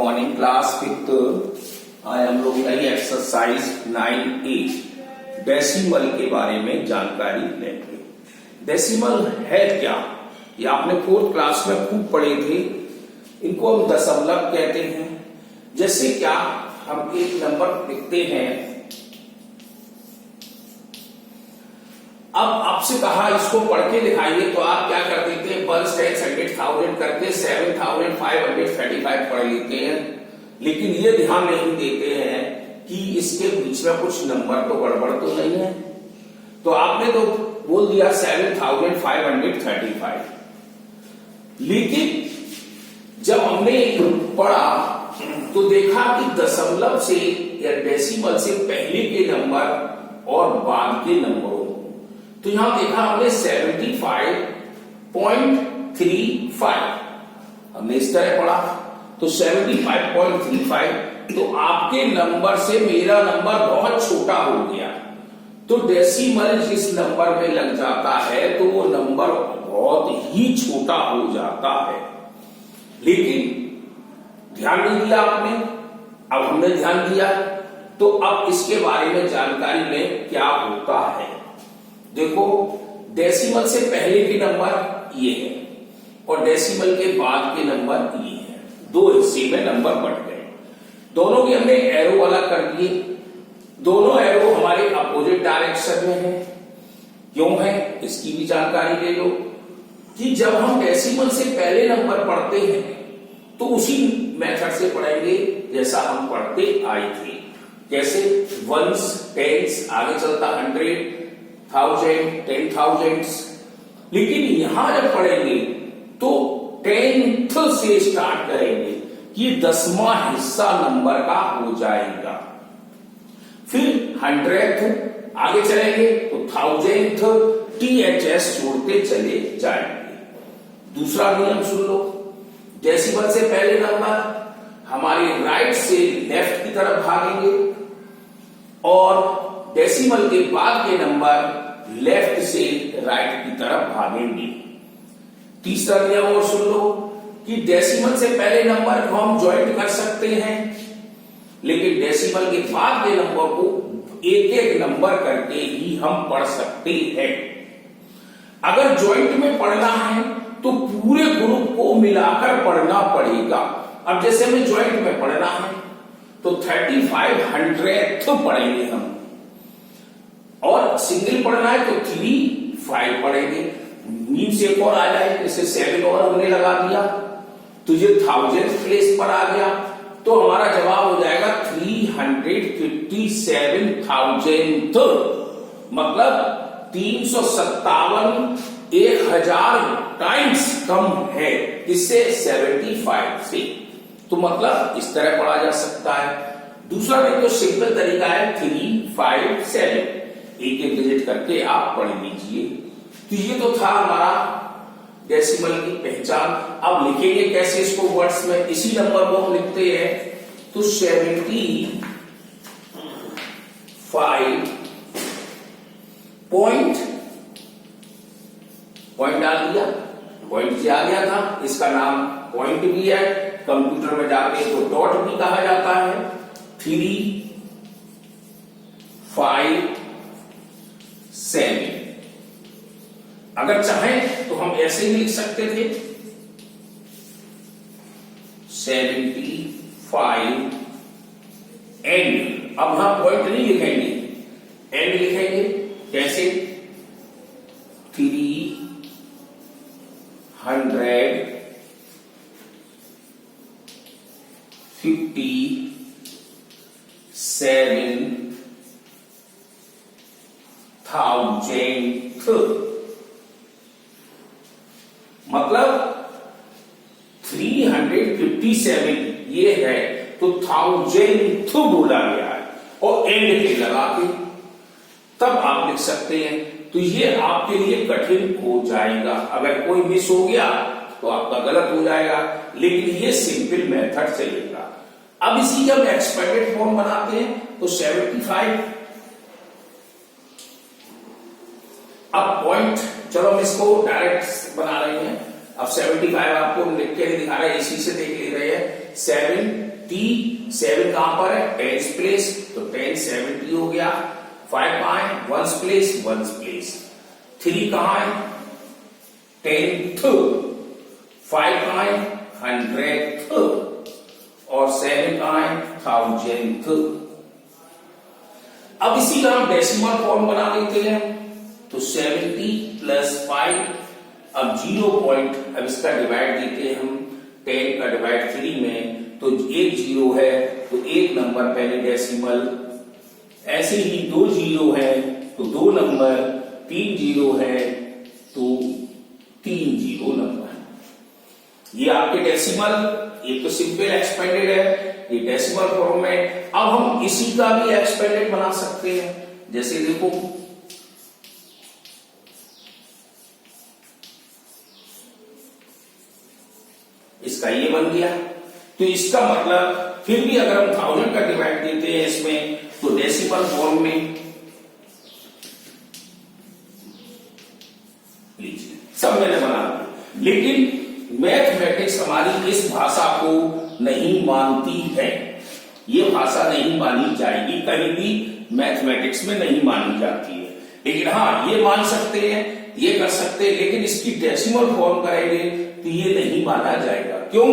Morning class fifth. आज हम लोग नई एक्सरसाइज 9A डेसिमल के बारे में जानकारी लेंगे। डेसिमल है क्या, ये आपने फोर्थ क्लास में खूब पढ़े थे। इनको हम दशमलव कहते हैं। जैसे क्या हम एक नंबर लिखते हैं, अब आपसे कहा इसको पढ़ के दिखाइए, तो आप क्या कर देते हैं, 1 10 100,000 करके 7,535 पढ़ लेते हैं। लेकिन ये ध्यान नहीं देते हैं कि इसके बीच में कुछ नंबर तो गड़बड़ तो नहीं है। तो आपने तो बोल दिया 7,535, लेकिन जब हमने पढ़ा तो देखा कि दशमलव से या डेसिमल से पहले के नंबर और बाद के नंबरों, तो यहां देखा हमने 75.35 हमने इस तरह पढ़ा, तो 75.35, तो आपके नंबर से मेरा नंबर बहुत छोटा हो गया। तो डेसिमल जिस नंबर में लग जाता है तो वो नंबर बहुत ही छोटा हो जाता है। लेकिन ध्यान नहीं दिया आपने, अब हमने ध्यान दिया, तो अब इसके बारे में जानकारी लें क्या होता है। देखो, डेसिमल से पहले के नंबर ये है और डेसिमल के बाद के नंबर ये है। दो हिस्से में नंबर बढ़ गए। दोनों के हमने एरो वाला कर दिए। दोनों एरो हमारे अपोजिट डायरेक्शन में है। क्यों है इसकी भी जानकारी ले लो कि जब हम डेसिमल से पहले नंबर पढ़ते हैं तो उसी मेथड से पढ़ेंगे जैसा हम पढ़ते आए थे। जैसे वंस, टेंस, आगे चलता 100, 1000, 10,000। लेकिन यहां जब पढ़ेंगे तो 10th से स्टार्ट करेंगे कि 10वां हिस्सा नंबर का हो जाएगा। फिर 100th आगे चलेंगे तो 1000th, THS जोड़ते चले जाएंगे। दूसरा नियम सुन लो, डेसिमल से पहले नंबर हमारे राइट से लेफ्ट की तरफ भागेंगे और डेसिमल के बाद के नंबर लेफ्ट से राइट की तरफ भागेंगे। तीसरा नियम और सुन लो कि डेसिमल से पहले नंबर को हम ज्वाइंट कर सकते हैं, लेकिन डेसिमल के बाद के नंबर को एक एक नंबर करके ही हम पढ़ सकते हैं। अगर ज्वाइंट में पढ़ना है तो पूरे ग्रुप को मिलाकर पढ़ना पड़ेगा। अब जैसे हमें ज्वाइंट में पढ़ना है तो 3500th पढ़ेंगे हम, और सिंगल पढ़ना है तो 35 पढ़ेंगे। मीन्स एक और आ जाए, जैसे 7 और हमने लगा दिया तो ये 1000th प्लेस पर आ गया, तो हमारा जवाब हो जाएगा 357,000th। मतलब 357 1000 टाइम्स कम है इससे 75 से। तो मतलब इस तरह पढ़ा जा सकता है। दूसरा नहीं तो सिंपल तरीका है 357, एक एक डिजिट करके आप पढ़ लीजिए। तो ये तो था हमारा डेसिमल की पहचान। अब लिखेंगे कैसे इसको वर्ड्स में, इसी नंबर को हम लिखते हैं तो 75 पॉइंट डाल दिया, पॉइंट से आ गया था, इसका नाम पॉइंट भी है, कंप्यूटर में जाके तो डॉट भी कहा जाता है। 357, अगर चाहें तो हम ऐसे ही लिख सकते थे 75 एंड। अब यहां पॉइंट नहीं लिखेंगे, एंड लिखेंगे। कैसे, 357,000th, मतलब 357 ये है तो 1000th बोला गया है और एंड के लगा के तब आप लिख सकते हैं। तो ये आपके लिए कठिन हो जाएगा, अगर कोई मिस हो गया तो आपका गलत हो जाएगा, लेकिन ये सिंपल मेथड चलेगा। अब इसी जब एक्सपेंडेड फॉर्म बनाते हैं तो 75, अब पॉइंट, चलो हम इसको डायरेक्ट बना रहे हैं। अब 75 आपको लिख के दिखा रहे हैं, इसी से देख ले रहे हैं। 7 7 कहां पर है? टेंस प्लेस, तो 10 70 हो गया। 5 कहां है? Ones place, ones place. 3 कहां है? 10th। 5 कहां है? 100th। और 7 कहां है? 1000th। अब इसी का हम डेसिमल फॉर्म बना लेते हैं, तो 70 प्लस 5, अब 0 पॉइंट, अब इसका डिवाइड देते हैं हम 10 का डिवाइड 3 में, तो एक 0 है तो एक नंबर पहले डेसिमल, ऐसे ही 2 0 है तो 2 नंबर, 3 0 है तो 3 0 नंबर। ये आपके डेसिमल, ये तो सिंपल एक्सपेंडेड है, ये डेसिमल फॉर्म में। अब हम इसी का भी एक्सपेंडेड बना सकते हैं, जैसे देखो इसका ये बन गया, तो इसका मतलब फिर भी अगर हम 1000 का डिवाइड देते हैं इसमें, तो डेसिमल फॉर्म में लीजिए सब मैंने बना दिया। लेकिन मैथमेटिक्स हमारी इस भाषा को नहीं मानती है, ये भाषा नहीं मानी जाएगी, कहीं भी मैथमेटिक्स में नहीं मानी जाती है। लेकिन हाँ, ये मान सकते हैं, ये कर सकते हैं, लेकिन इसकी डेसिमल फॉर्म करेंगे तो ये नहीं माना जाएगा। क्यों?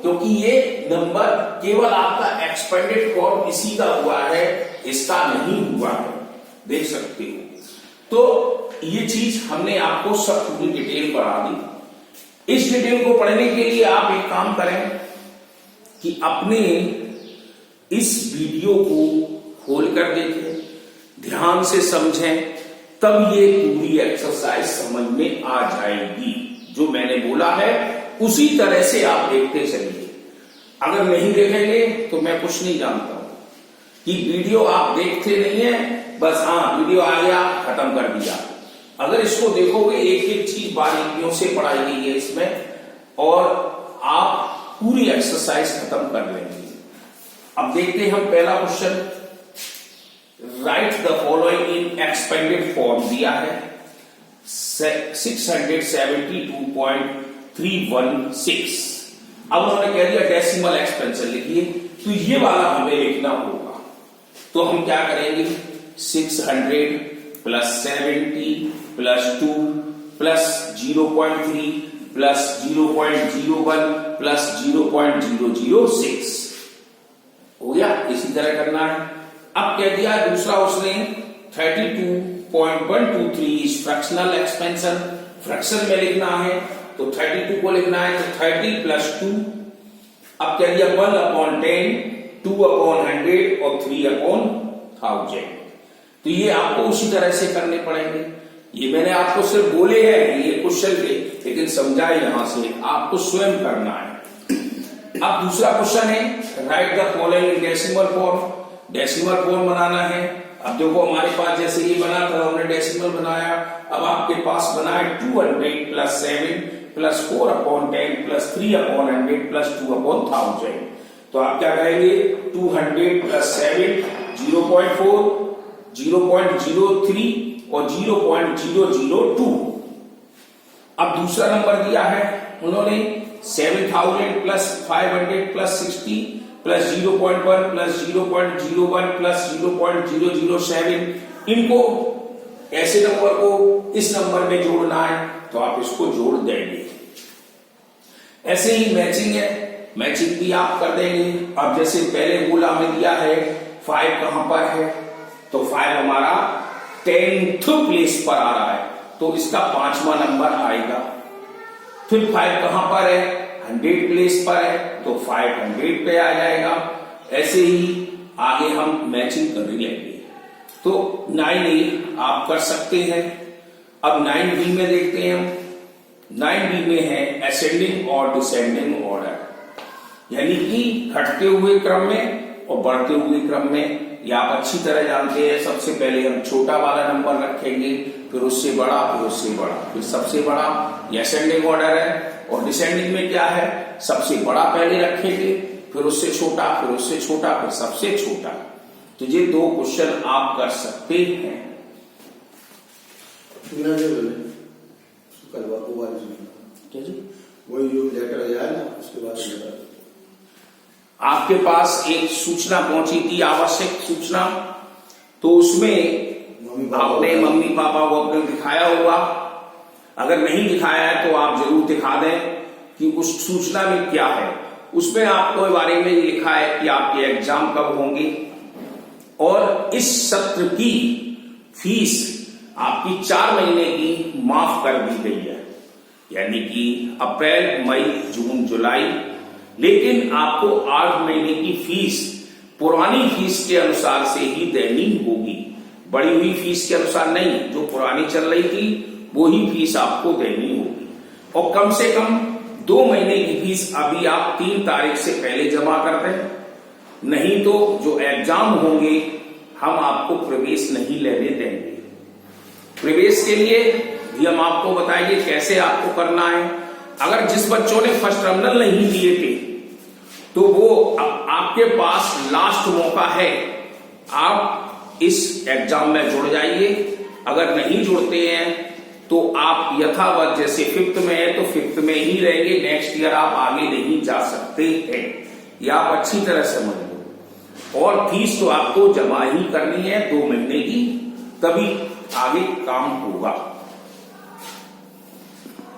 क्योंकि ये नंबर केवल आपका एक्सपेंडेड फॉर्म इसी का हुआ है, इसका नहीं हुआ है, देख सकते हो। तो ये चीज हमने आपको सब पूरी डिटेल पढ़ा दी। इस डिटेल को पढ़ने के लिए आप एक काम करें कि अपने इस वीडियो को खोल कर देखें, ध्यान से समझें, तब ये पूरी एक्सरसाइज समझ में आ जाएगी। जो मैंने बोला है उसी तरह से आप देखते चलिए। अगर नहीं देखेंगे तो मैं कुछ नहीं जानता हूं कि वीडियो आप देखते नहीं है, बस हाँ वीडियो आ गया खत्म कर दिया। अगर इसको देखोगे, एक एक चीज बारीकियों से पढ़ाई गई है इसमें, और आप पूरी एक्सरसाइज खत्म कर लेंगे। अब देखते हैं हम पहला question, right the following in expanded form दिया है 672.316। अब उन्होंने कह दिया डेसिमल एक्सपेंशन लिखिए, तो ये वाला हमें लिखना होगा। तो हम क्या करेंगे, 600 plus 70 plus 2 plus 0.3 plus 0.01 plus 0.006 हो गया। इसी तरह करना है। अब कह दिया दूसरा उसने 32.123 फ्रैक्शनल एक्सपेंशन, फ्रैक्शन में लिखना है तो 32 को लिखना है, तो 30 प्लस 2। अब कह दिया 1/10, 2/100 और 3/1000। तो ये आपको उसी तरह से करने पड़ेंगे। ये मैंने आपको सिर्फ बोले हैं ये क्वेश्चन के, लेकिन समझाए यहां से आपको स्वयं करना है। अब दूसरा क्वेश्चन है, write the following decimal form. Decimal form बनाना है। अब देखो हमारे पास जैसे ये बना था, हमने डेसिमल बनाया। अब आपके पास बना है 200 प्लस 7 प्लस 4/10 प्लस 3/100 प्लस 2/1000। तो आप क्या करेंगे, 200 प्लस 7 0.4 0.03 और 0.002। अब दूसरा नंबर दिया है उन्होंने 7000 plus 500 plus 60 plus 0.1 plus 0.01 plus 0.007। इनको ऐसे नंबर को इस नंबर में जोड़ना है, तो आप इसको जोड़ देंगे। ऐसे ही मैचिंग है, मैचिंग भी आप कर देंगे। अब जैसे पहले बोला में दिया है 5 कहां पर है, तो 5 हमारा 10th प्लेस पर आ रहा है, तो इसका 5वां नंबर आएगा। फिर 5 कहां पर है, 100 प्लेस पर है, तो 500 पे आ जाएगा। ऐसे ही आगे हम मैचिंग कर लेंगे। तो 9A आप कर सकते हैं। अब 9B में देखते हैं हम। 9B में है असेंडिंग और डिसेंडिंग ऑर्डर, यानी कि घटते हुए क्रम में और बढ़ते हुए क्रम में। ये आप अच्छी तरह जानते हैं। सबसे पहले हम छोटा वाला नंबर रखेंगे, फिर उससे बड़ा, फिर उससे बड़ा, फिर सबसे बड़ा। ये असेंडिंग ऑर्डर है। और डिसेंडिंग में क्या है, सबसे बड़ा पहले रखेंगे, फिर उससे छोटा, फिर उससे छोटा, फिर सबसे छोटा। तो ये 2 क्वेश्चन आप कर सकते हैं। क्या जी, वही जो लेटर आया ना उसके बाद आपके पास एक सूचना पहुंची थी, आवश्यक सूचना, तो उसमें आपने मम्मी पापा को अपने दिखाया होगा। अगर नहीं दिखाया है तो आप जरूर दिखा दें कि उस सूचना में क्या है। उसमें आपको बारे में लिखा है कि आपके एग्जाम कब होंगे और इस सत्र की फीस आपकी 4 महीने की माफ कर दी गई है, यानी कि अप्रैल, मई, जून, जुलाई। लेकिन आपको 8 महीने की फीस पुरानी फीस के अनुसार से ही देनी होगी, बढ़ी हुई फीस के अनुसार नहीं। जो पुरानी चल रही थी वो ही फीस आपको देनी होगी और कम से कम 2 महीने की फीस अभी आप 3 तारीख से पहले जमा कर दें, नहीं तो जो एग्जाम होंगे हम आपको प्रवेश नहीं लेने देंगे। प्रवेश के लिए भी हम आपको बताएंगे कैसे आपको करना है। अगर जिस बच्चों ने फर्स्ट टर्मिनल नहीं दिए थे तो वो आपके पास लास्ट मौका है, आप इस एग्जाम में जुड़ जाइए। अगर नहीं जुड़ते हैं तो आप यथावत जैसे 5th में है तो 5th में ही रहेंगे, नेक्स्ट ईयर आप आगे नहीं जा सकते हैं। यह आप अच्छी तरह समझ लो। और फीस तो आपको जमा ही करनी है 2 महीने की, तभी आगे काम होगा।